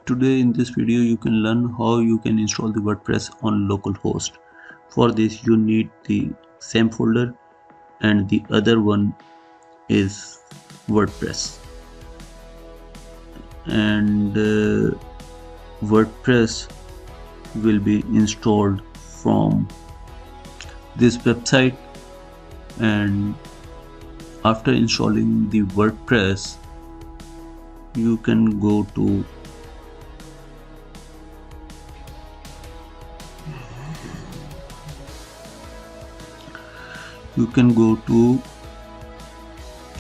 Today in this video you can learn how you can install the WordPress on localhost. For this you need the XAMPP folder and the other one is WordPress. And WordPress will be installed from this website, and after installing the WordPress you can go to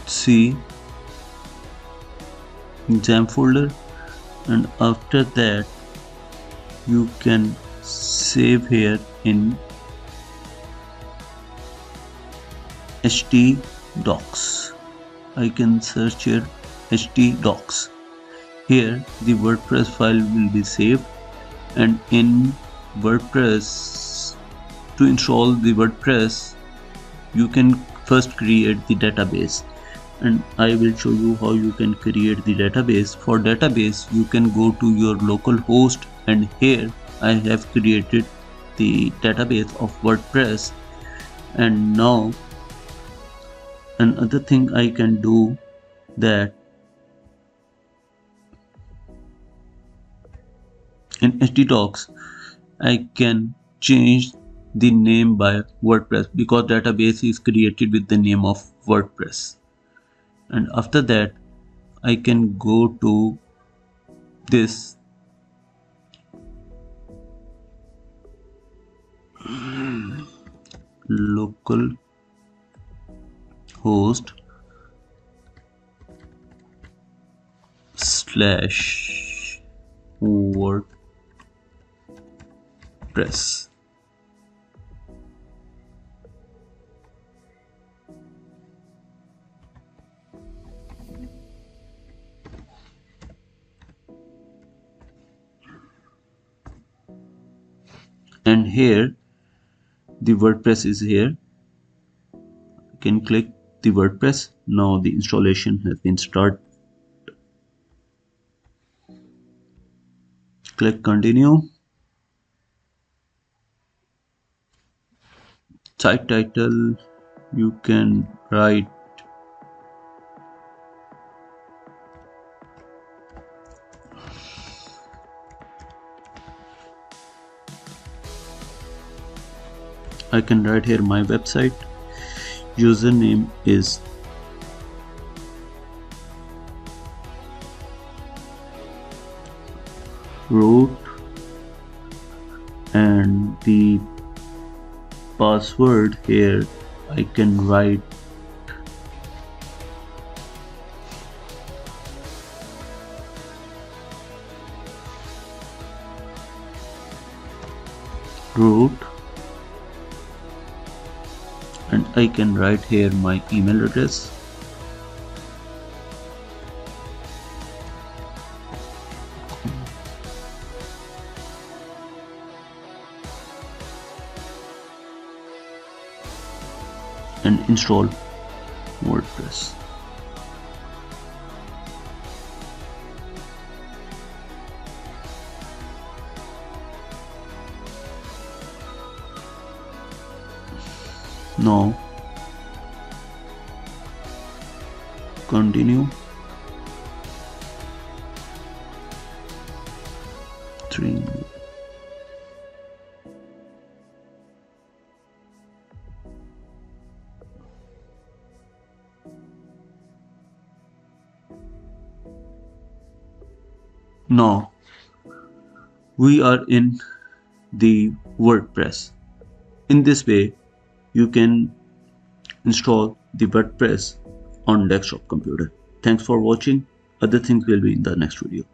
see XAMPP folder, and after that you can save here in HTDOCS. I can search here HTDOCS. Here the WordPress file will be saved, and in WordPress, to install the WordPress you can first create the database, and I will show you how you can create the database. For database you can go to your local host, and here I have created the database of WordPress. And now another thing I can do, that in HTDOCS I can change the name by WordPress, because database is created with the name of WordPress. And after that I can go to this localhost / WordPress. And here the WordPress is here. You can click the WordPress. Now the installation has been started. Click continue. Site title you can write I can write here my website. Username is root, and the password here I can write root, and I can write here my email address. And install WordPress. Now continue. 3. Now we are in the WordPress. In this way you can install the WordPress on desktop computer. Thanks for watching. Other things will be in the next video.